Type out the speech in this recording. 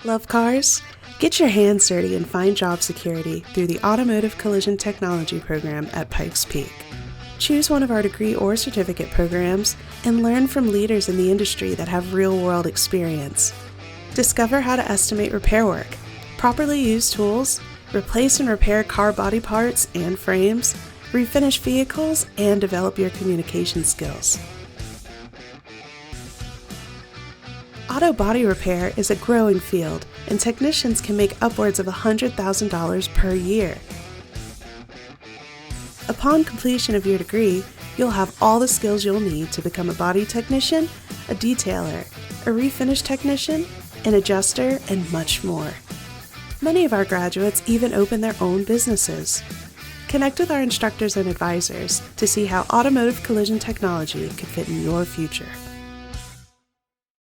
Love cars? Get your hands dirty and find job security through the Automotive Collision Technology program at Pikes Peak. Choose one of our degree or certificate programs and learn from leaders in the industry that have real-world experience. Discover how to estimate repair work, properly use tools, replace and repair car body parts and frames, refinish vehicles, and develop your communication skills. Auto body repair is a growing field, and technicians can make upwards of $100,000 per year. Upon completion of your degree, you'll have all the skills you'll need to become a body technician, a detailer, a refinish technician, an adjuster, and much more. Many of our graduates even open their own businesses. Connect with our instructors and advisors to see how automotive collision technology could fit in your future.